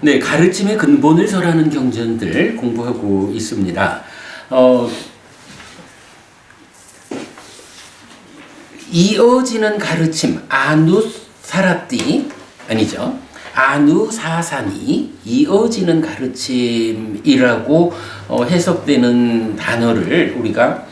네, 가르침의 근본을 설하는 경전들 공부하고 있습니다. 이어지는 가르침, 아누사라띠 아니죠. 아누사사니 이어지는 가르침이라고 해석되는 단어를 우리가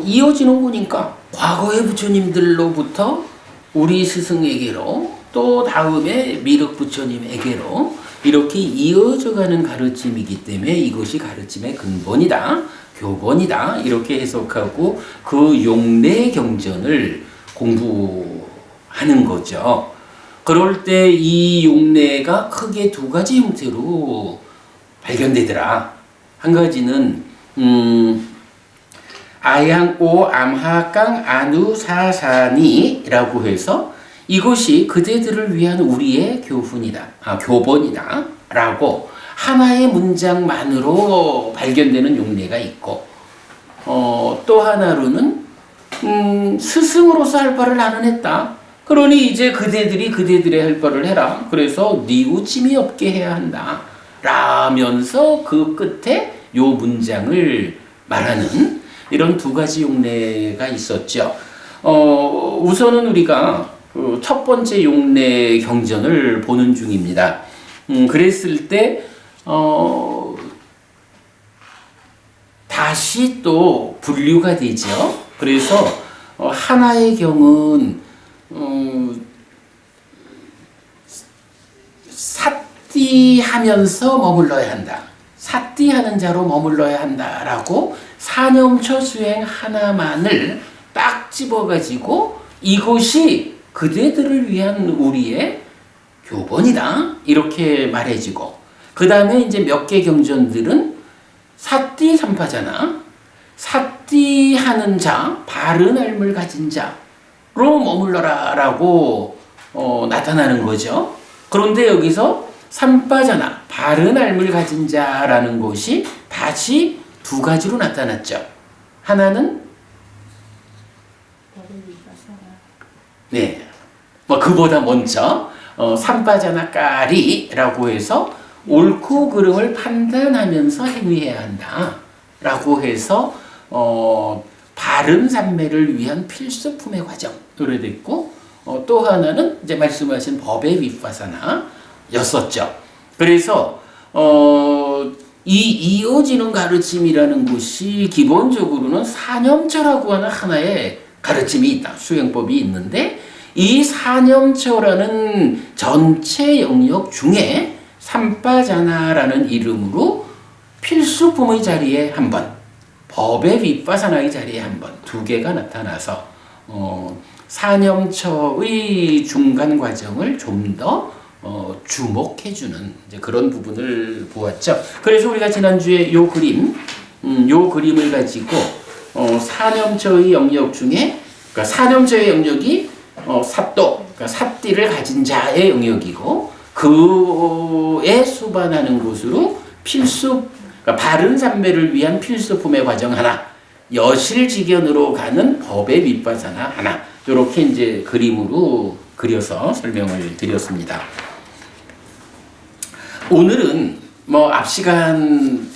이어지는 거니까 과거의 부처님들로부터 우리 스승에게로 또 다음에 미륵 부처님에게로 이렇게 이어져가는 가르침이기 때문에 이것이 가르침의 근본이다, 교본이다 이렇게 해석하고 그 용례 경전을 공부하는 거죠. 그럴 때 이 용례가 크게 두 가지 형태로 발견되더라. 한 가지는 아양오 암하깡 아누사사니라고 해서 이것이 그대들을 위한 우리의 교본이다 라고 하나의 문장만으로 발견되는 용례가 있고 또 하나로는 스승으로서 할 바를 나는 했다. 그러니 이제 그대들이 그대들의 할 바를 해라. 그래서 뉘우침이 없게 해야 한다 라면서 그 끝에 요 문장을 말하는 이런 두 가지 용례가 있었죠. 우선은 우리가 그 첫 번째 용례 경전을 보는 중입니다. 그랬을 때 다시 또 분류가 되죠. 그래서 하나의 경은 사띠하면서 머물러야 한다. 사띠하는 자로 머물러야 한다라고 사념처 수행 하나만을 딱 집어가지고 이것이 그대들을 위한 우리의 교본이다 이렇게 말해지고 그 다음에 이제 몇 개 경전들은 사띠 삼파잖아. 사띠하는 자, 바른 삶을 가진 자로 머물러라라고 나타나는 거죠. 그런데 여기서 삼파자나 바른 삶을 가진 자라는 것이 다시 두 가지로 나타났죠. 하나는 그보다 먼저 삼파자나 까리라고 해서 옳고 그름을 판단하면서 행위해야 한다 라고 해서 바른 삼매를 위한 필수품의 과정으로 됐고 또 하나는 이제 말씀하신 법의 윗바사나였었죠. 그래서 이 이어지는 가르침이라는 것이 기본적으로는 사념처라고 하는 하나의 가르침이 있다. 수행법이 있는데 이 사념처라는 전체 영역 중에 삼파자나라는 이름으로 필수품의 자리에 한 번, 법의 윗바사나의 자리에 한 번, 두 개가 나타나서 사념처의 중간 과정을 좀 더 주목해주는 이제 그런 부분을 보았죠. 그래서 우리가 지난주에 요 그림을 가지고 사념처의 영역 중에 그러니까 사념처의 영역이 사또, 그러니까 사띠를 가진 자의 영역이고 그에 수반하는 것으로 그러니까 바른 삼매를 위한 필수품의 과정 하나, 여실직연으로 가는 법의 윗바사나 하나 이렇게 이제 그림으로 그려서 설명을 드렸습니다. 오늘은 앞 시간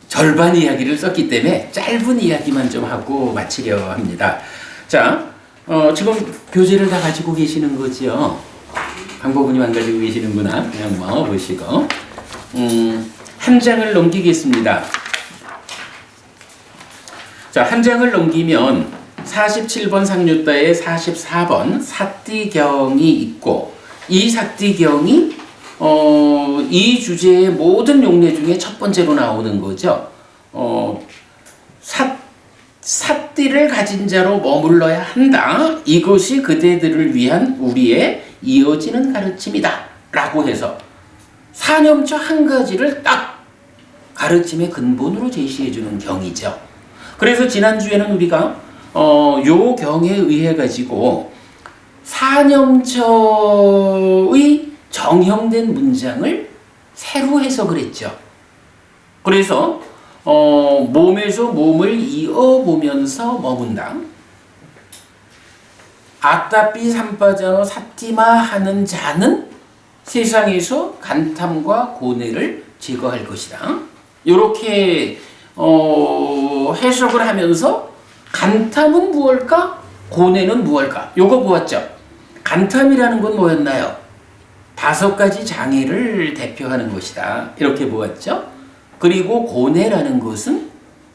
절반 이야기를 썼기 때문에 짧은 이야기만 좀 하고 마치려 합니다. 자, 지금 교재를 다 가지고 계시는 거지요? 강보분님 안 가지고 계시는구나. 그냥 보시고 한 장을 넘기겠습니다. 자, 한 장을 넘기면 47번 상류따에 44번 사띠경이 있고 이 사띠경이 이 주제의 모든 용례 중에 첫 번째로 나오는 거죠. 사띠를 가진 자로 머물러야 한다. 이것이 그대들을 위한 우리의 이어지는 가르침이다. 라고 해서 사념처 한 가지를 딱 가르침의 근본으로 제시해주는 경이죠. 그래서 지난주에는 우리가 요 경에 의해 가지고 사념처의 정형된 문장을 새로 해석을 했죠. 그래서 몸에서 몸을 이어보면서 머문다. 아따삐 삼빠자노 사티마 하는 자는 세상에서 간탐과 고뇌를 제거할 것이다. 이렇게 해석을 하면서 간탐은 무엇일까? 고뇌는 무엇일까? 요거 보았죠? 간탐이라는 건 뭐였나요? 5가지 장애를 대표하는 것이다. 이렇게 보았죠? 그리고 고뇌라는 것은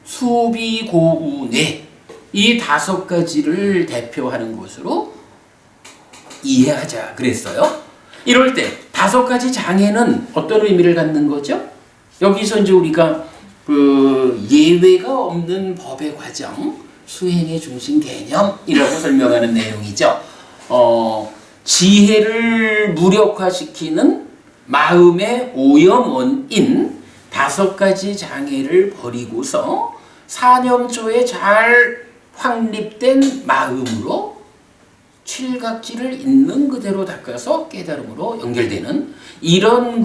수비고우뇌, 이 5가지를 대표하는 것으로 이해하자 그랬어요. 이럴 때 5가지 장애는 어떤 의미를 갖는 거죠? 여기서 이제 우리가 그 예외가 없는 법의 과정, 수행의 중심 개념이라고 설명하는 내용이죠. 지혜를 무력화시키는 마음의 오염원인 5가지 장애를 버리고서 사념조에 잘 확립된 마음으로 칠각지를 있는 그대로 닦아서 깨달음으로 연결되는 이런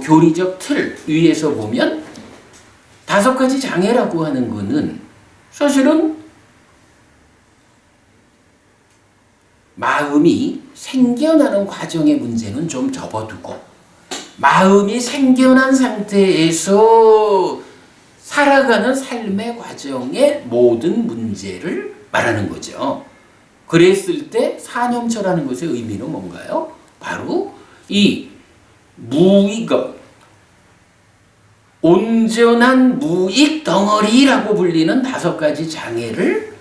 교리적 틀 위에서 보면 5가지 장애라고 하는 것은 사실은 마음이 생겨나는 과정의 문제는 좀 접어두고 마음이 생겨난 상태에서 살아가는 삶의 과정의 모든 문제를 말하는 거죠. 그랬을 때 사념처라는 것의 의미는 뭔가요? 바로 이 무익, 온전한 무익 덩어리라고 불리는 5가지 장애를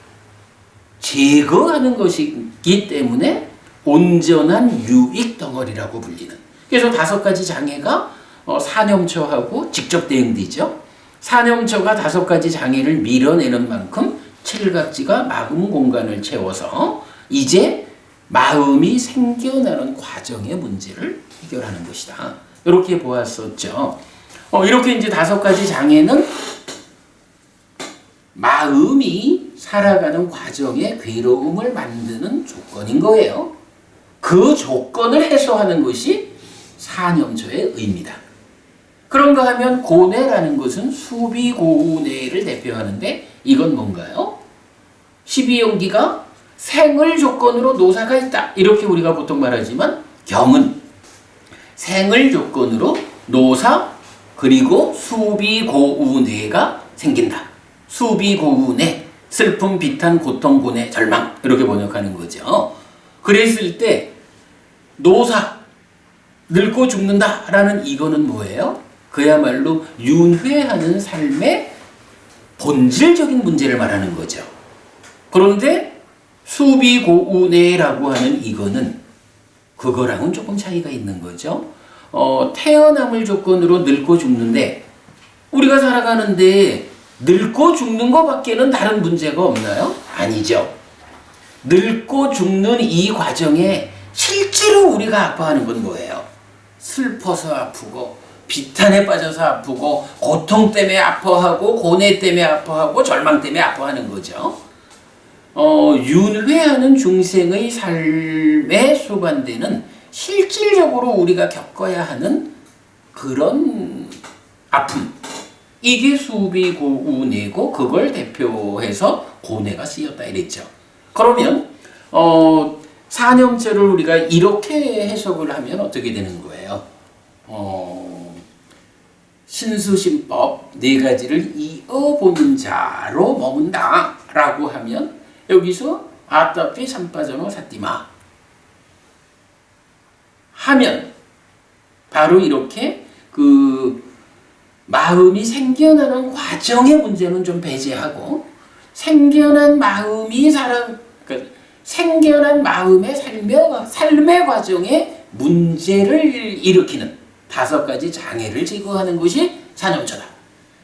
제거하는 것이기 때문에 온전한 유익 덩어리라고 불리는. 그래서 5가지 장애가 사념처하고 직접 대응되죠. 사념처가 5가지 장애를 밀어내는 만큼 칠각지가 마음 공간을 채워서 이제 마음이 생겨나는 과정의 문제를 해결하는 것이다. 이렇게 보았었죠. 이렇게 이제 5가지 장애는 마음이 살아가는 과정에 괴로움을 만드는 조건인 거예요. 그 조건을 해소하는 것이 사념처의 의미다. 그런가 하면 고뇌라는 것은 수비고우뇌를 대표하는데 이건 뭔가요? 12용기가 생을 조건으로 노사가 있다. 이렇게 우리가 보통 말하지만 경은 생을 조건으로 노사 그리고 수비고우뇌가 생긴다. 수비고우뇌, 슬픔, 비탄, 고통, 고뇌, 절망 이렇게 번역하는 거죠. 그랬을 때 노사, 늙고 죽는다라는 이거는 뭐예요? 그야말로 윤회하는 삶의 본질적인 문제를 말하는 거죠. 그런데 수비고우뇌라고 하는 이거는 그거랑은 조금 차이가 있는 거죠. 태어남을 조건으로 늙고 죽는데 우리가 살아가는데 늙고 죽는 것밖에는 다른 문제가 없나요? 아니죠. 늙고 죽는 이 과정에 실제로 우리가 아파하는 건 뭐예요? 슬퍼서 아프고 비탄에 빠져서 아프고 고통 때문에 아파하고 고뇌 때문에 아파하고 절망 때문에 아파하는 거죠. 윤회하는 중생의 삶에 소반되는 실질적으로 우리가 겪어야 하는 그런 아픔, 이게 수비고우뇌고 그걸 대표해서 고뇌가 쓰였다 이랬죠. 그러면 사념처를 우리가 이렇게 해석을 하면 어떻게 되는 거예요? 신수신법 4가지를 이어보는 자로 머문다 라고 하면 여기서 아따피 삼빠져노 사띠마 하면 바로 이렇게 마음이 생겨나는 과정의 문제는 좀 배제하고 생겨난 마음이 생겨난 마음의 삶의 과정에 문제를 일으키는 5가지 장애를 제거하는 것이 사념처다.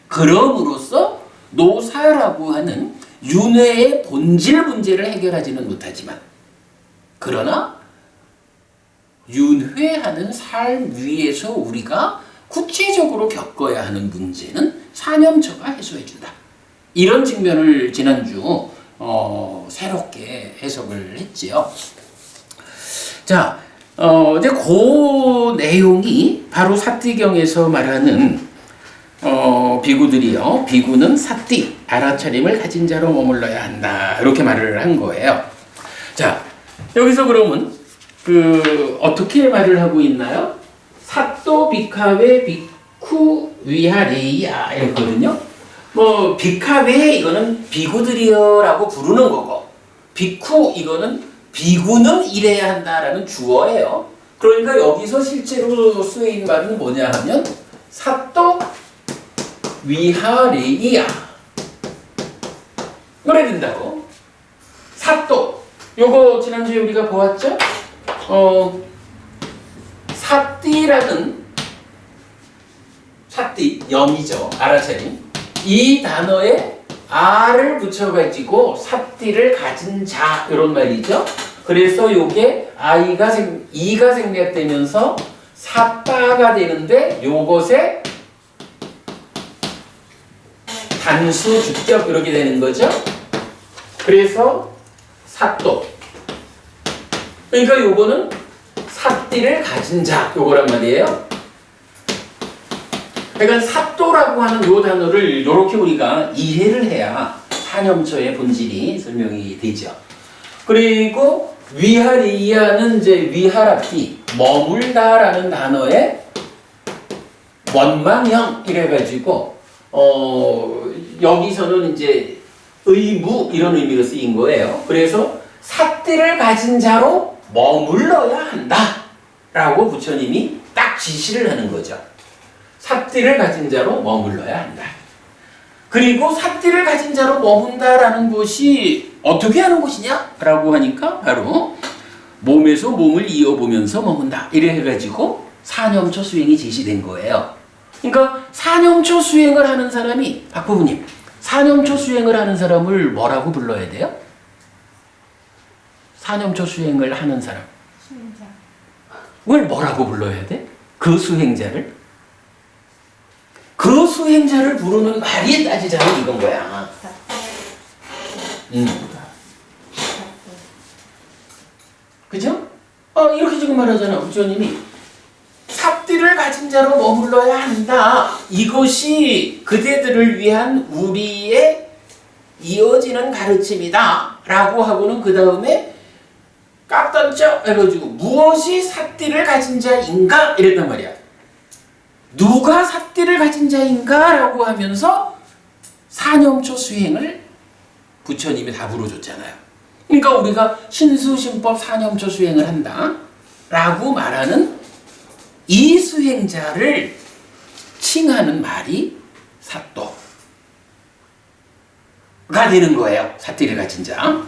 그럼으로써 노사라고 하는 윤회의 본질 문제를 해결하지는 못하지만 그러나 윤회하는 삶 위에서 우리가 구체적으로 겪어야 하는 문제는 사념처가 해소해준다. 이런 측면을 지난주 새롭게 해석을 했지요. 자, 이제 그 내용이 바로 사띠경에서 말하는 비구들이요. 비구는 사띠, 알아차림을 가진 자로 머물러야 한다. 이렇게 말을 한 거예요. 자, 여기서 그러면 어떻게 말을 하고 있나요? 사또 비카웨 비쿠 위하레이야 이랬거든요. 뭐 비카웨 이거는 비구들이여라고 부르는 거고, 비쿠 이거는 비구는 이래야 한다라는 주어예요. 그러니까 여기서 실제로 쓰인 말은 뭐냐 하면 사또 위하레이야 그래야 된다고. 사또 요거 지난주에 우리가 보았죠? 사띠라는 사띠 염이죠. 알아차림. 이 단어에 아를 붙여가지고 사띠를 가진 자 이런 말이죠. 그래서 요게 이가 생략되면서 사빠가 되는데 요것에 단수 주격 이렇게 되는 거죠. 그래서 사또. 그러니까 요거는 사띠를 가진 자 요거란 말이에요. 그러니까 사또라고 하는 요 단어를 이렇게 우리가 이해를 해야 사념초의 본질이 설명이 되죠. 그리고 위하리야는 이제 위하라티 머물다라는 단어에 원망형 이래가지고 여기서는 이제 의무 이런 의미로 쓰인 거예요. 그래서 사띠를 가진 자로 머물러야 한다 라고 부처님이 딱 지시를 하는 거죠. 사띠를 가진 자로 머물러야 한다. 그리고 사띠를 가진 자로 머문다라는 것이 어떻게 하는 것이냐? 라고 하니까 바로 몸에서 몸을 이어보면서 머문다. 이래 해가지고 사념초 수행이 제시된 거예요. 그러니까 사념초 수행을 하는 사람이, 박 부부님, 사념초 수행을 하는 사람을 뭐라고 불러야 돼요? 사념초 수행을 하는 사람. 수행자. 을 뭐라고 불러야 돼? 그 수행자를? 그 수행자를 부르는 말이 따지자면 이건 거야. 그죠? 이렇게 지금 말하잖아. 부처님이 삽띠를 가진 자로 머물러야 한다. 이것이 그대들을 위한 우리의 이어지는 가르침이다. 라고 하고는 그 다음에 깍던쩍 해가지고 무엇이 삽띠를 가진 자인가? 이랬단 말이야. 누가 삽띠를 가진 자인가? 라고 하면서 사념초 수행을 부처님이 답으로 줬잖아요. 그러니까 우리가 신수신법 사념초 수행을 한다 라고 말하는 이 수행자를 칭하는 말이 사또가 되는 거예요. 삽띠를 가진 자.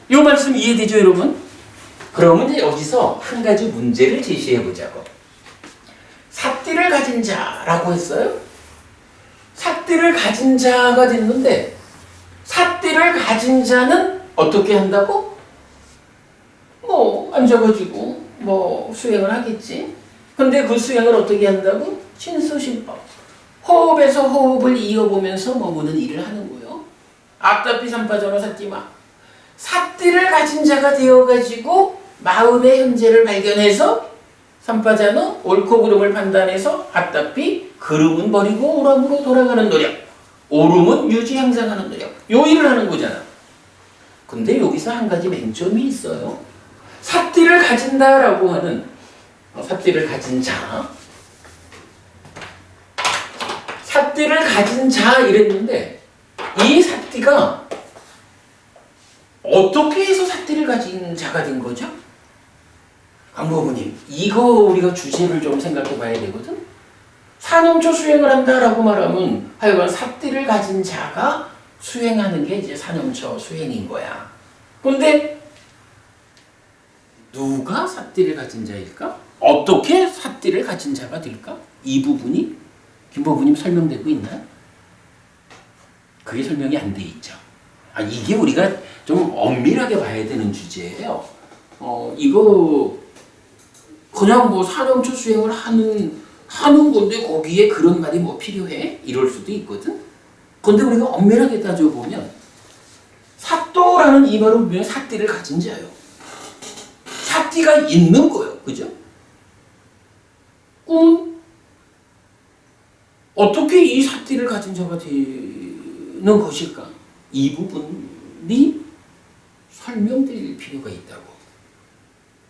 이 말씀 이해되죠, 여러분? 그러면 이제 여기서 한 가지 문제를 제시해 보자고. 삽띠를 가진 자라고 했어요. 삽띠를 가진 자가 됐는데 삽띠를 가진 자는 어떻게 한다고? 앉아가지고 수행을 하겠지. 근데 그 수행을 어떻게 한다고? 신수신법. 호흡에서 호흡을 이어보면서 머무는 일을 하는 거예요. 앞다피 삼파전어 삿띠마. 삽띠를 가진 자가 되어가지고 마음의 현재를 발견해서 삼파자는 옳고 그름을 판단해서 앞다피 그름은 버리고 오람으로 돌아가는 노력, 오름은 유지 향상하는 노력, 요 일을 하는 거잖아. 근데 여기서 한 가지 맹점이 있어요. 삽띠를 가진다라고 하는 삽띠를 가진 자, 삽띠를 가진 자 이랬는데 이 삽띠가 어떻게 해서 삽띠를 가진 자가 된 거죠? 강부모님, 이거 우리가 주제를 좀 생각해 봐야 되거든? 사념초 수행을 한다라고 말하면 하여간 삽띠를 가진 자가 수행하는 게 이제 사념초 수행인 거야. 근데 누가 삽띠를 가진 자일까? 어떻게 삽띠를 가진 자가 될까? 이 부분이 김부모님 설명되고 있나요? 그게 설명이 안 돼 있죠. 이게 우리가 좀 엄밀하게 봐야 되는 주제예요. 이거 그냥 사념초 수행을 하는 건데 거기에 그런 말이 필요해? 이럴 수도 있거든. 근데 우리가 엄밀하게 따져보면 사또라는 이 말은 분명히 삽띠를 가진 자예요. 삽띠가 있는 거예요. 그죠? 어떻게 이 삽띠를 가진 자가 되는 것일까? 이 부분이 설명될 필요가 있다고.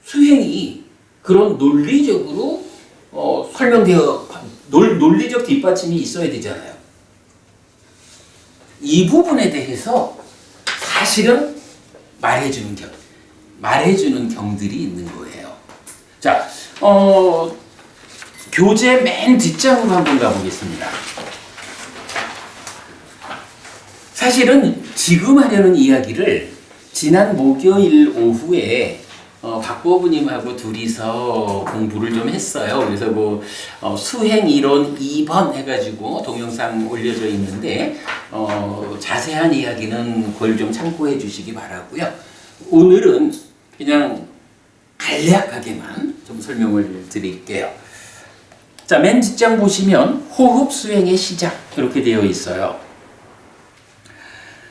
수행이 그런 논리적으로 논리적 뒷받침이 있어야 되잖아요. 이 부분에 대해서 사실은 말해주는 경들이 있는 거예요. 자, 교재 맨 뒷장으로 한번 가보겠습니다. 사실은 지금 하려는 이야기를 지난 목요일 오후에 박보부님하고 둘이서 공부를 좀 했어요. 그래서 수행 이론 2번 해가지고 동영상 올려져 있는데 자세한 이야기는 그걸 좀 참고해 주시기 바라고요. 오늘은 그냥 간략하게만 좀 설명을 드릴게요. 자, 맨 뒷장 보시면 호흡 수행의 시작 이렇게 되어 있어요.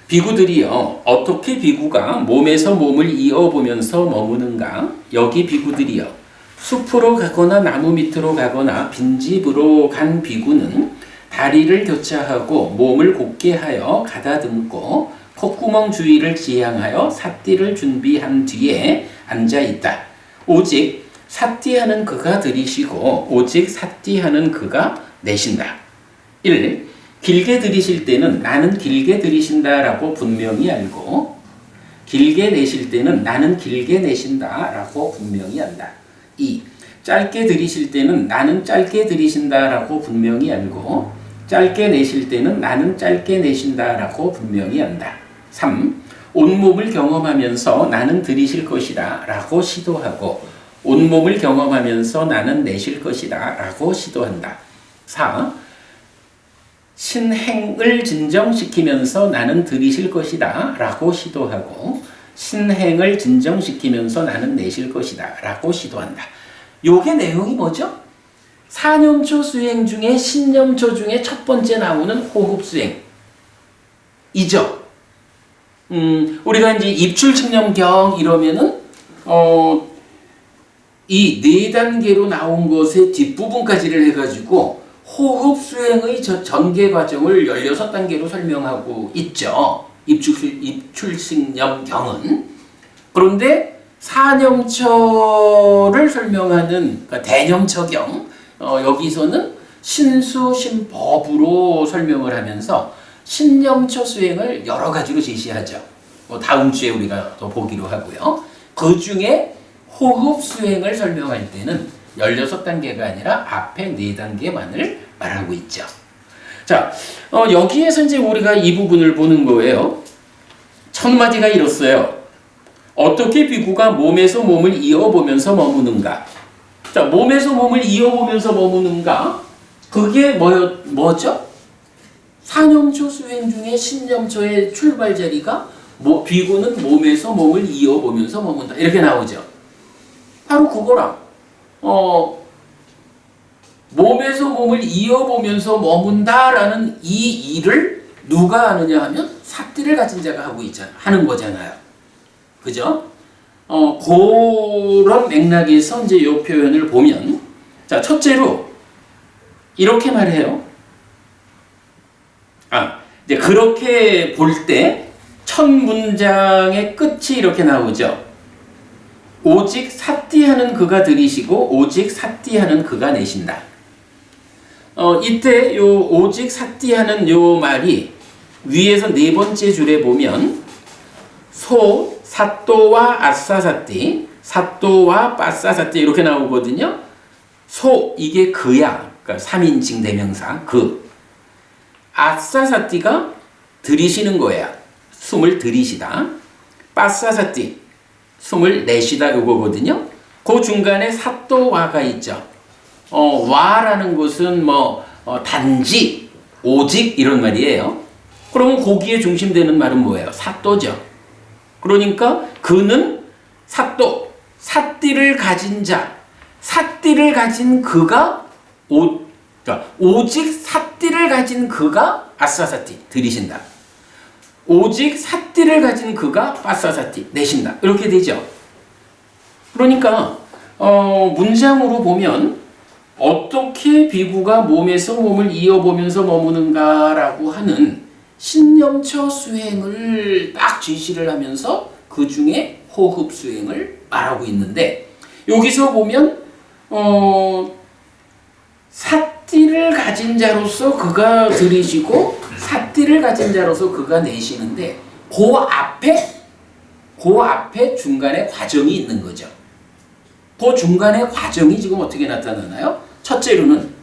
비구들이요, 어떻게 비구가 몸에서 몸을 이어보면서 머무는가? 여기 비구들이요, 숲으로 가거나 나무 밑으로 가거나 빈집으로 간 비구는 다리를 교차하고 몸을 곧게 하여 가다듬고 콧구멍 주위를 지향하여 삿띠를 준비한 뒤에 앉아 있다. 오직 삿띠하는 그가 들이쉬고 오직 삿띠하는 그가 내쉰다. 1. 길게 들이쉴 때는 나는 길게 들이쉰다 라고 분명히 알고, 길게 내쉴 때는 나는 길게 내쉰다 라고 분명히 안다. 2. 짧게 들이쉴 때는 나는 짧게 들이쉰다 라고 분명히 알고, 짧게 내쉴 때는 나는 짧게 내쉰다 라고 분명히 안다. 3. 온몸을 경험하면서 나는 들이쉴 것이다 라고 시도하고, 온몸을 경험하면서 나는 내쉴 것이다 라고 시도한다. 4. 신행을 진정시키면서 나는 들이쉴 것이다 라고 시도하고, 신행을 진정시키면서 나는 내쉴 것이다 라고 시도한다. 요게 내용이 뭐죠? 4념초 수행 중에 신념초 중에 첫 번째 나오는 호흡 수행 이죠. 우리가 이제 입출측념경 이러면은 이 네 단계로 나온 것의 뒷부분까지를 해가지고 호흡 수행의 전개 과정을 16단계로 설명하고 있죠. 입출측념경은. 그런데 4념처를 설명하는 그러니까 대념처경, 여기서는 신수신법으로 설명을 하면서 신념처 수행을 여러 가지로 제시하죠. 다음 주에 우리가 더 보기로 하고요. 그 중에 호흡 수행을 설명할 때는 16단계가 아니라 앞에 4단계만을 말하고 있죠. 자, 여기에서 이제 우리가 이 부분을 보는 거예요. 첫 마디가 이렇어요. 어떻게 비구가 몸에서 몸을 이어보면서 머무는가? 자, 몸에서 몸을 이어보면서 머무는가? 그게 뭐죠? 4념초 수행 중에 신념초의 출발 자리가 비구는 몸에서 몸을 이어보면서 머문다. 이렇게 나오죠. 바로 그거랑 몸에서 몸을 이어보면서 머문다라는 이 일을 누가 하느냐 하면 삿띠를 가진 자가 하는 거잖아요. 그죠? 그런 맥락에서 이제 이 표현을 보면, 자, 첫째로 이렇게 말해요. 이제 그렇게 볼 때 첫 문장의 끝이 이렇게 나오죠. 오직 삿띠하는 그가 들이쉬고 오직 삿띠하는 그가 내쉰다. 이때 요 오직 삿띠하는 요 말이 위에서 네 번째 줄에 보면 소, 삿도와 아싸삿띠, 삿도와 빠싸삿띠 이렇게 나오거든요. 소, 이게 그야. 그러니까 3인칭 대명사 그. 아싸삿띠가 들이쉬는 거야. 숨을 들이쉬다. 빠싸삿띠, 숨을 내쉬다 요거거든요. 그 중간에 삿도와가 있죠. 와라는 것은 단지, 오직 이런 말이에요. 그러면 거기에 중심되는 말은 뭐예요? 삿도죠. 그러니까 그는 삿도, 삿띠를 가진 자, 삿띠를 가진 그가 오직 삿띠를 가진 그가 아싸삿띠 들이신다. 오직 삿띠를 가진 그가 빠싸삿띠 내신다. 이렇게 되죠. 그러니까 문장으로 보면 어떻게 비구가 몸에서 몸을 이어보면서 머무는가라고 하는 신념처 수행을 딱 제시를 하면서 그 중에 호흡 수행을 말하고 있는데, 여기서 보면 삿띠를 가진 자로서 그가 들이시고 삿띠를 가진 자로서 그가 내시는데 그 앞에 중간에 과정이 있는 거죠. 그 중간에 과정이 지금 어떻게 나타나나요? 첫째로는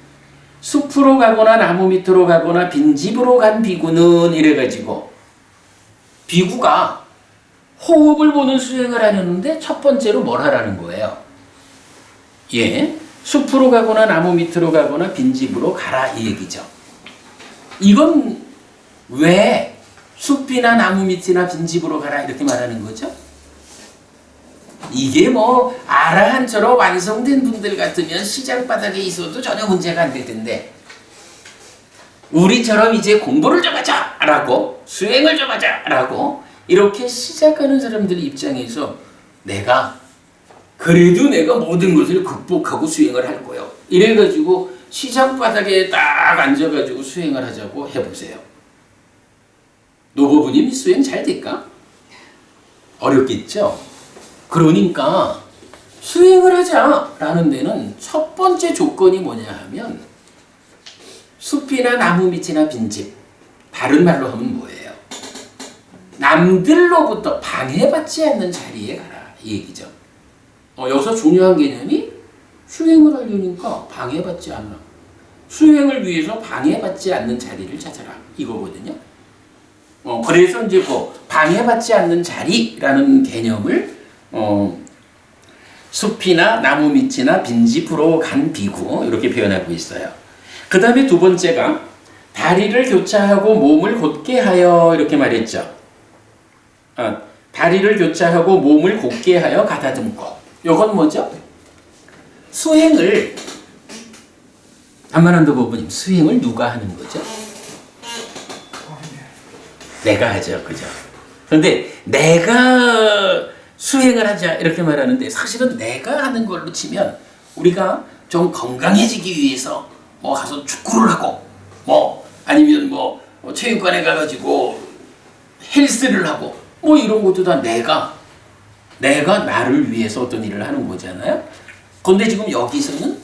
숲으로 가거나 나무 밑으로 가거나 빈집으로 간 비구는 이래가지고 비구가 호흡을 보는 수행을 하려는데 첫 번째로 뭘 하라는 거예요? 예, 숲으로 가거나 나무 밑으로 가거나 빈집으로 가라 이 얘기죠. 이건 왜 숲이나 나무 밑이나 빈집으로 가라 이렇게 말하는 거죠? 이게 뭐 아라한처럼 완성된 분들 같으면 시장 바닥에 있어도 전혀 문제가 안 될 텐데 우리처럼 이제 공부를 좀 하자 라고 수행을 좀 하자 라고 이렇게 시작하는 사람들 입장에서 그래도 내가 모든 것을 극복하고 수행을 할 거예요. 이래가지고 시장 바닥에 딱 앉아가지고 수행을 하자고 해보세요. 노고부님 수행 잘 될까? 어렵겠죠? 그러니까 수행을 하자라는 데는 첫 번째 조건이 뭐냐 하면 숲이나 나무 밑이나 빈집, 다른 말로 하면 뭐예요? 남들로부터 방해받지 않는 자리에 가라 이 얘기죠. 여기서 중요한 개념이 수행을 하려니까 방해받지 않아. 수행을 위해서 방해받지 않는 자리를 찾아라 이거거든요. 그래서 이제 방해받지 않는 자리라는 개념을 숲이나 나무 밑이나 빈집으로 간 비구 이렇게 표현하고 있어요. 그 다음에 두 번째가 다리를 교차하고 몸을 곧게 하여 이렇게 말했죠. 다리를 교차하고 몸을 곧게 하여 가다듬고 이건 뭐죠? 수행을 안만한도 부부님 수행을 누가 하는 거죠? 내가 하죠. 그죠? 그런데 내가 수행을 하자 이렇게 말하는데 사실은 내가 하는 걸로 치면 우리가 좀 건강해지기 위해서 뭐 가서 축구를 하고 뭐 아니면 뭐 체육관에 가가지고 헬스를 하고 뭐 이런 것도 다 내가 나를 위해서 어떤 일을 하는 거잖아요. 그런데 지금 여기서는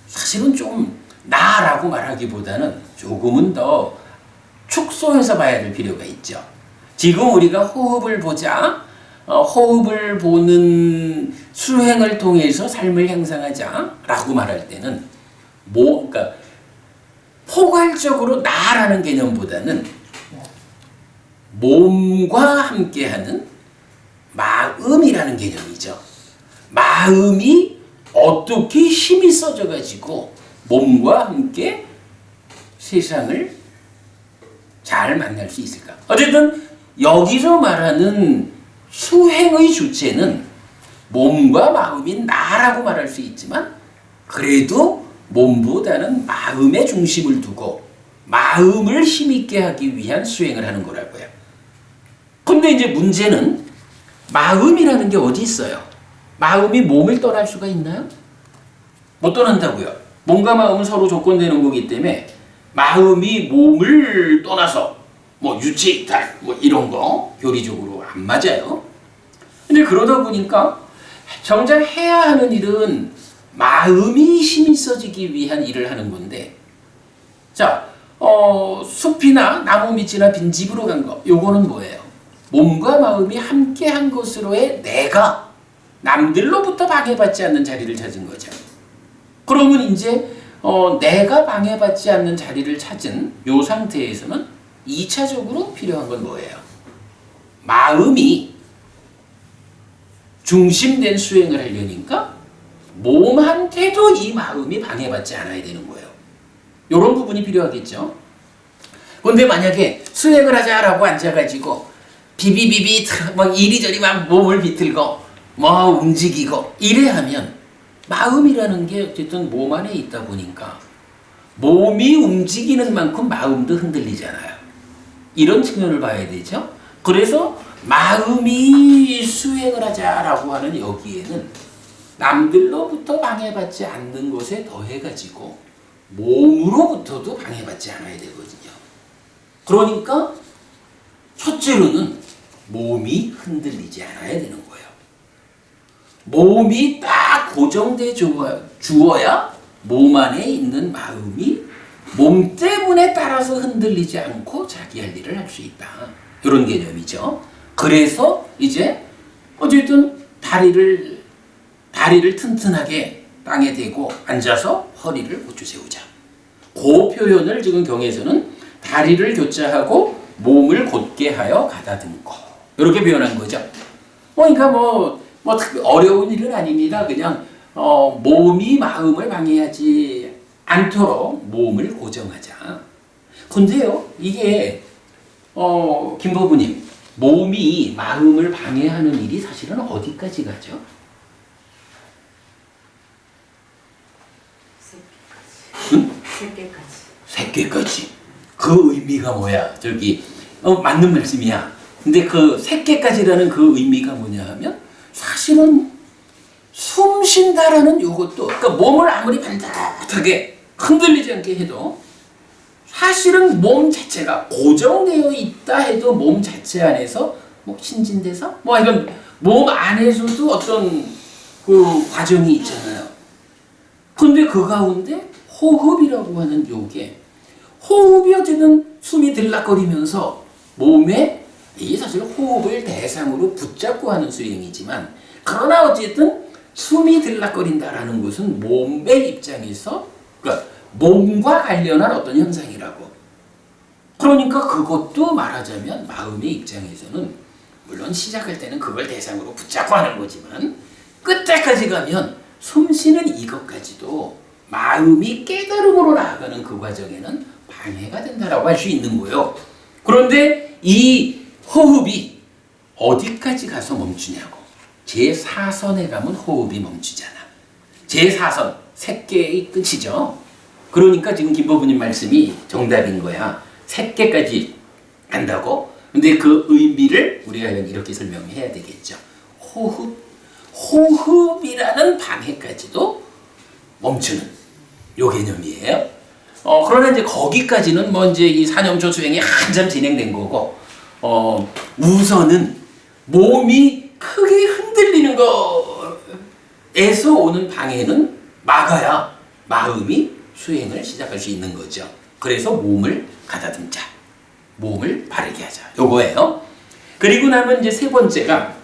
사실은 좀 나라고 말하기보다는 조금은 더 축소해서 봐야 될 필요가 있죠. 지금 우리가 호흡을 보자. 호흡을 보는 수행을 통해서 삶을 향상하자라고 말할 때는 그러니까 포괄적으로 나라는 개념보다는 몸과 함께하는 마음이라는 개념이죠. 마음이 어떻게 힘이 써져가지고 몸과 함께 세상을 잘 만날 수 있을까? 어쨌든 여기서 말하는 수행의 주체는 몸과 마음인 나라고 말할 수 있지만 그래도 몸보다는 마음에 중심을 두고 마음을 힘있게 하기 위한 수행을 하는 거라고요. 근데 이제 문제는 마음이라는 게 어디 있어요? 마음이 몸을 떠날 수가 있나요? 못 떠난다고요. 몸과 마음은 서로 조건되는 거기 때문에 마음이 몸을 떠나서 뭐 유체이탈 뭐 이런 거 교리적으로 안 맞아요. 근데 그러다 보니까 정작 해야 하는 일은 마음이 힘이 써지기 위한 일을 하는 건데 자, 숲이나 나무 밑이나 빈집으로 간 거 요거는 뭐예요? 몸과 마음이 함께 한 것으로의 내가 남들로부터 방해받지 않는 자리를 찾은 거죠. 그러면 이제 내가 방해받지 않는 자리를 찾은 요 상태에서는 2차적으로 필요한 건 뭐예요? 마음이 중심된 수행을 하려니까 몸한테도 이 마음이 방해받지 않아야 되는 거예요. 이런 부분이 필요하겠죠. 그런데 만약에 수행을 하자라고 앉아가지고 비비비비 막 이리저리 막 몸을 비틀고 뭐 움직이고 이래 하면 마음이라는 게 어쨌든 몸 안에 있다 보니까 몸이 움직이는 만큼 마음도 흔들리잖아요. 이런 측면을 봐야 되죠. 그래서 마음이 수행을 하자라고 하는 여기에는 남들로부터 방해받지 않는 것에 더해가지고 몸으로부터도 방해받지 않아야 되거든요. 그러니까 첫째로는 몸이 흔들리지 않아야 되는 거예요. 몸이 딱 고정돼 주어야 몸 안에 있는 마음이 몸 때문에 따라서 흔들리지 않고 자기 할 일을 할 수 있다. 이런 개념이죠. 그래서 이제 어쨌든 다리를 튼튼하게 땅에 대고 앉아서 허리를 고추 세우자. 그 표현을 지금 경에서는 다리를 교차하고 몸을 곧게 하여 가다듬고 이렇게 표현한 거죠. 그러니까 특히 어려운 일은 아닙니다. 그냥 몸이 마음을 방해하지 않도록 몸을 고정하자. 근데요, 이게 김보부님, 몸이 마음을 방해하는 일이 사실은 어디까지 가죠? 새끼까지. 그 의미가 뭐야? 저기 맞는 말씀이야. 근데 그 새끼까지라는 그 의미가 뭐냐 하면 사실은 숨 쉰다라는 요것도, 그러니까 몸을 아무리 반듯하게 흔들리지 않게 해도 사실은 몸 자체가 고정되어 있다 해도 몸 자체 안에서 신진대사 이런 몸 안에서도 어떤 그 과정이 있잖아요. 근데 그 가운데 호흡이라고 하는 요게, 호흡이 어쨌든 숨이 들락거리면서 몸에, 이게 사실 호흡을 대상으로 붙잡고 하는 수행이지만, 그러나 어쨌든 숨이 들락거린다라는 것은 몸의 입장에서, 그러니까 몸과 관련한 어떤 현상이라고. 그러니까 그것도 말하자면 마음의 입장에서는 물론 시작할 때는 그걸 대상으로 붙잡고 하는 거지만 끝에까지 가면 숨쉬는 이것까지도 마음이 깨달음으로 나아가는 그 과정에는 방해가 된다라고 할 수 있는 거예요. 그런데 이 호흡이 어디까지 가서 멈추냐고. 제4선에 가면 호흡이 멈추잖아. 제4선, 새끼의 끝이죠. 그러니까 지금 김보부님 말씀이 정답인 거야. 새끼까지 간다고? 근데 그 의미를 우리가 이렇게 설명해야 되겠죠. 호흡이라는 방해까지도 멈추는 요 개념이에요. 그러나 이제 거기까지는 이제 이 사념초 수행이 한참 진행된 거고, 우선은 몸이 크게 흔들리는 거에서 오는 방해는 막아야 마음이 수행을 시작할 수 있는 거죠. 그래서 몸을 가다듬자. 몸을 바르게 하자. 요거예요. 그리고 나면 이제 세 번째가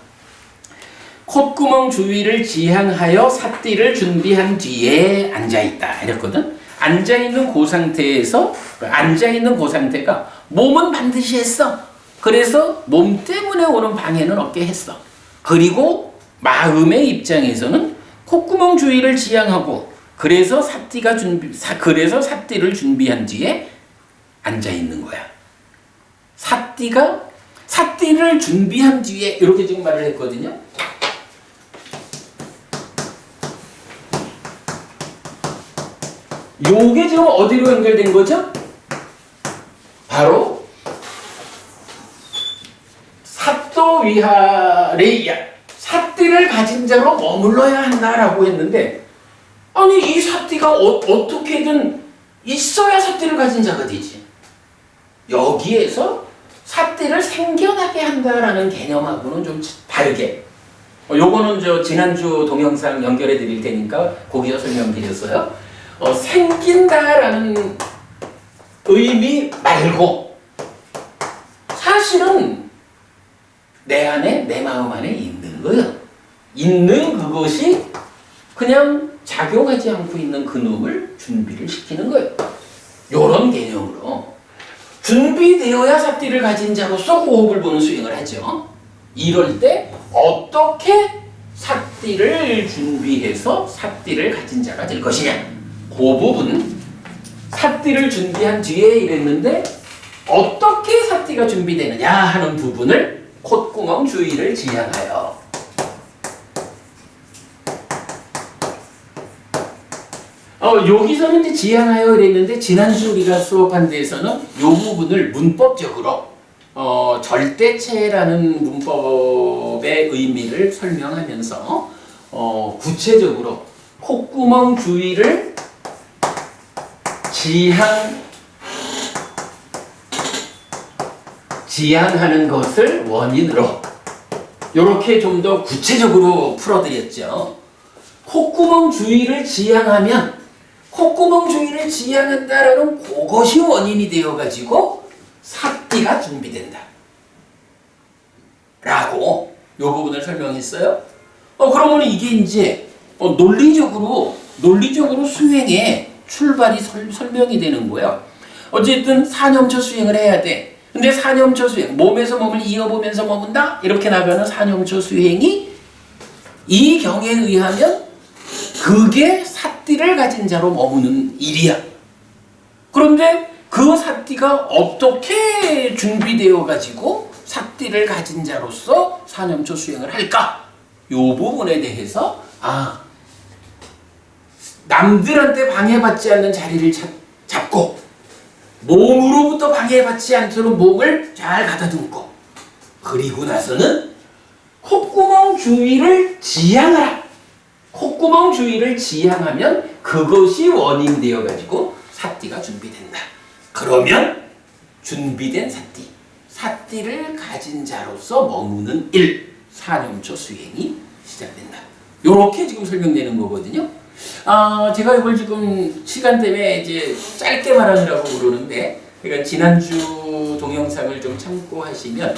콧구멍 주위를 지향하여 삿띠를 준비한 뒤에 앉아있다. 이랬거든. 앉아있는 그 상태가 몸은 반드시 했어. 그래서 몸 때문에 오는 방해는 없게 했어. 그리고 마음의 입장에서는 콧구멍 주위를 지향하고 그래서 삿띠를 준비한 뒤에 앉아 있는 거야. 삿띠를 준비한 뒤에 이렇게 지금 말을 했거든요. 요게 지금 어디로 연결된 거죠? 바로 삿도위하레이야. 삿띠를 가진 자로 머물러야 한다라고 했는데, 아니 이 삿띠가 어떻게든 있어야 삿띠를 가진 자가 되지. 여기에서 삿띠를 생겨나게 한다라는 개념하고는 좀 다르게, 요거는 지난주 동영상 연결해 드릴 테니까 거기서 설명드렸어요. 생긴다라는 의미 말고 사실은 내 안에, 내 마음 안에 있는 거예요. 있는 그것이 그냥 작용하지 않고 있는 그놈을 준비를 시키는 거예요. 요런 개념으로 준비되어야 삿띠를 가진 자로서 호흡을 보는 수행을 하죠. 이럴 때 어떻게 삿띠를 준비해서 삿띠를 가진 자가 될 것이냐, 그 부분, 삿띠를 준비한 뒤에 이랬는데 어떻게 삿띠가 준비되느냐 하는 부분을 콧구멍 주위를 지향하여. 여기서는 이제 지향하여 이랬는데 지난주 우리가 수업한 데에서는 이 부분을 문법적으로 절대체라는 문법의 의미를 설명하면서 구체적으로 콧구멍 주위를 지향하는 것을 원인으로 이렇게 좀 더 구체적으로 풀어드렸죠. 콧구멍 주위를 지향하면 콧구멍 주위를 지향한다라는 그것이 원인이 되어가지고 삿띠가 준비된다. 라고 이 부분을 설명했어요. 그러면 이게 이제 논리적으로 수행의 출발이 설명이 되는 거예요. 어쨌든 사념처 수행을 해야 돼. 근데 사념처 수행, 몸에서 몸을 이어보면서 머문다? 이렇게 나가는 사념처 수행이 이 경에 의하면 그게 삿띠를 가진 자로 머무는 일이야. 그런데 그 삿띠가 어떻게 준비되어 가지고 삿띠를 가진 자로서 사념처 수행을 할까? 이 부분에 대해서 남들한테 방해받지 않는 자리를 잡고 몸으로부터 방해받지 않도록 몸을 잘 가다듬고 그리고 나서는 콧구멍 주위를 지향하라. 콧구멍 주위를 지향하면 그것이 원인 되어가지고 삿띠가 준비된다. 그러면 준비된 삿띠를 가진 자로서 머무는 일, 사념처 수행이 시작된다. 요렇게 지금 설명되는 거거든요. 제가 이걸 지금 시간 때문에 이제 짧게 말하느라고 그러는데, 그러니까 지난주 동영상을 좀 참고하시면,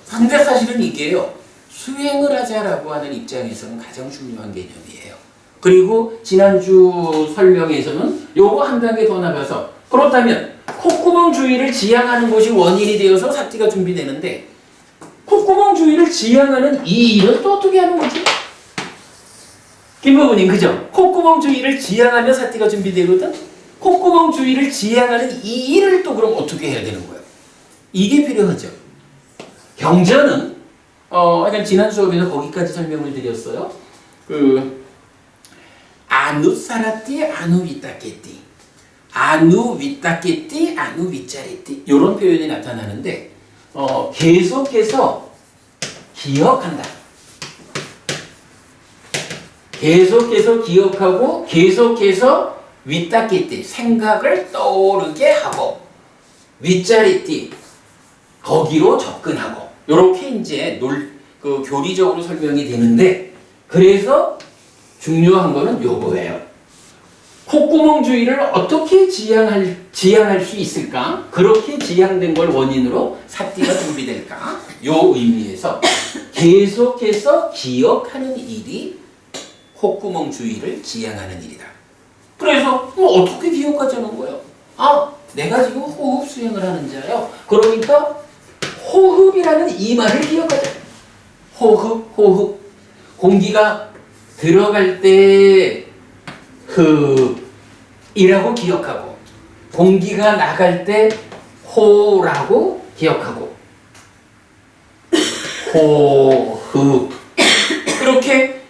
근데 사실은 이게요, 수행을 하자라고 하는 입장에서는 가장 중요한 개념이에요. 그리고 지난주 설명에서는 요거 한 단계 더 나가서, 그렇다면 콧구멍 주위를 지향하는 것이 원인이 되어서 삿띠가 준비되는데, 콧구멍 주위를 지향하는 이 일은 또 어떻게 하는 거지? 김부모님, 그죠? 콧구멍 주위를 지향하며 삿띠가 준비되거든? 콧구멍 주위를 지향하는 이 일을 또 그럼 어떻게 해야 되는 거예요? 이게 필요하죠. 경전은, 약간 지난 수업에서 거기까지 설명을 드렸어요. 아누사라띠, 아누위따케띠. 아누위따케띠, 아누위짜리띠. 요런 표현이 나타나는데, 계속해서 기억한다. 계속해서 기억하고 계속해서 위따끼띠 생각을 떠오르게 하고 윗자리띠 거기로 접근하고 요렇게 이제 교리적으로 설명이 되는데 그래서 중요한 거는 요거예요. 콧구멍 주위를 어떻게 지향할 수 있을까? 그렇게 지향된 걸 원인으로 삿띠가 준비될까? 요 의미에서 계속해서 기억하는 일이 콧구멍 주위를 지향하는 일이다. 그래서 어떻게 기억하자는 거예요? 내가 지금 호흡 수행을 하는 자예요. 그러니까 호흡이라는 이 말을 기억하자. 호흡. 공기가 들어갈 때 흡이라고 기억하고 공기가 나갈 때 호라고 기억하고 호흡 이렇게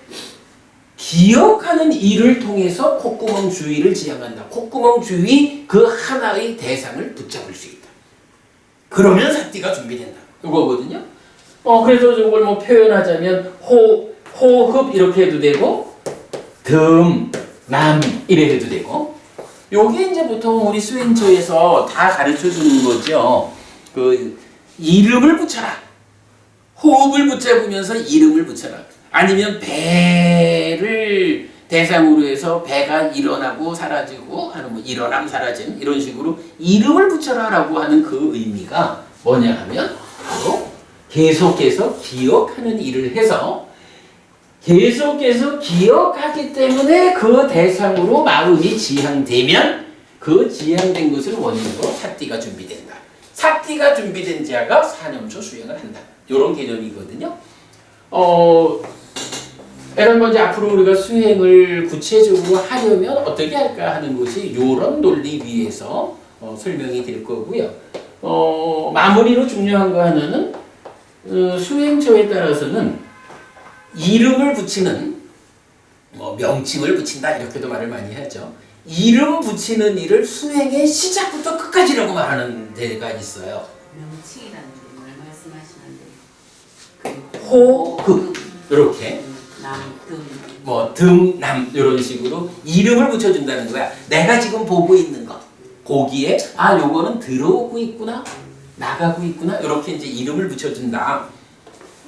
기억하는 일을 통해서 콧구멍 주위를 지향한다. 콧구멍 주위 그 하나의 대상을 붙잡을 수 있다. 그러면 삿띠가 준비된다. 이거거든요. 그래서 이걸 뭐 표현하자면 호흡 이렇게 해도 되고 남 이래 해도 되고 요게 이제 보통 우리 수행처에서 다 가르쳐 주는 거죠. 이름을 붙여라. 호흡을 붙잡으면서 이름을 붙여라. 아니면 배를 대상으로 해서 배가 일어나고 사라지고 하는 뭐 일어남 사라짐 이런 식으로 이름을 붙여라라고 하는 그 의미가 뭐냐 하면 바로 계속해서 기억하는 일을 해서 계속해서 기억하기 때문에 그 대상으로 마음이 지향되면 그 지향된 것을 원인으로 삿띠가 준비된다. 삿띠가 준비된 자가 사념처 수행을 한다. 이런 개념이거든요. 이런 건 이제 앞으로 우리가 수행을 구체적으로 하려면 어떻게 할까 하는 것이 이런 논리 위에서 설명이 될 거고요. 마무리로 중요한 거 하나는 수행처에 따라서는 이름을 붙이는 명칭을 붙인다 이렇게도 말을 많이 하죠. 이름 붙이는 일을 수행의 시작부터 끝까지라고 말하는 데가 있어요. 명칭이라는 걸 말씀하시는데 호흡 이렇게 남 이런 식으로 이름을 붙여준다는 거야. 내가 지금 보고 있는 것 거기에 요거는 들어오고 있구나 나가고 있구나 이렇게 이제 이름을 붙여준다.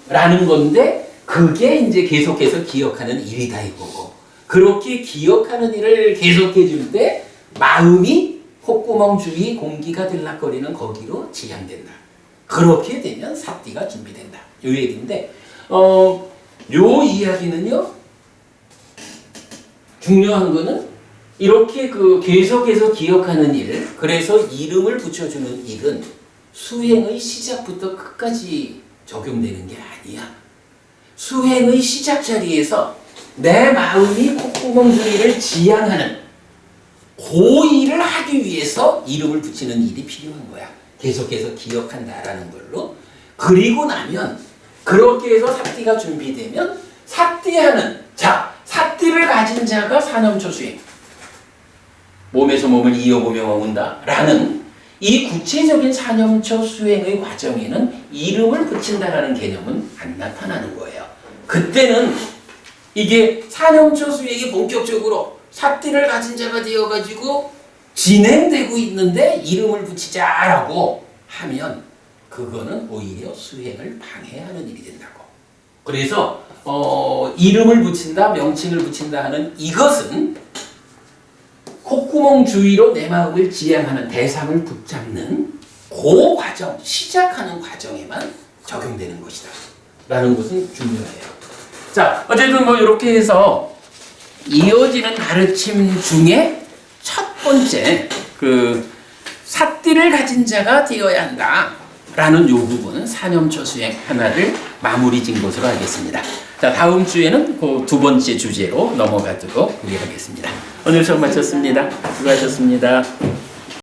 라는 건데 그게 이제 계속해서 기억하는 일이다 이거고 그렇게 기억하는 일을 계속해 줄 때 마음이 콧구멍 주위 공기가 들락거리는 거기로 지향된다. 그렇게 되면 사띠가 준비된다. 요 얘기인데 요 이야기는요 중요한 거는 이렇게 그 계속해서 기억하는 일 그래서 이름을 붙여주는 일은 수행의 시작부터 끝까지 적용되는 게 아니야. 수행의 시작 자리에서 내 마음이 콧구멍 주위를 지향하는 그 일을 하기 위해서 이름을 붙이는 일이 필요한 거야. 계속해서 기억한다라는 걸로. 그리고 나면 그렇게 해서 사띠가 준비되면 사띠하는 자 사띠를 가진 자가 사념초수행 몸에서 몸을 이어보며 머문다 라는 이 구체적인 사념초 수행의 과정에는 이름을 붙인다라는 개념은 안 나타나는 거예요. 그때는 이게 사념초 수행이 본격적으로 사띠를 가진 자가 되어가지고 진행되고 있는데 이름을 붙이자라고 하면 그거는 오히려 수행을 방해하는 일이 된다고. 그래서 이름을 붙인다, 명칭을 붙인다 하는 이것은 콧구멍 주위로 내 마음을 지향하는 대상을 붙잡는 그 과정, 시작하는 과정에만 적용되는 것이다. 라는 것은 중요해요. 자, 어쨌든 뭐 이렇게 해서 이어지는 가르침 중에 첫 번째 그 사띠를 가진 자가 되어야 한다. 라는 요 부분은 사념초 수행 하나를 마무리 진 것으로 알겠습니다. 자, 다음 주에는 그 두 번째 주제로 넘어가도록 하겠습니다. 오늘 수업 마쳤습니다. 수고하셨습니다.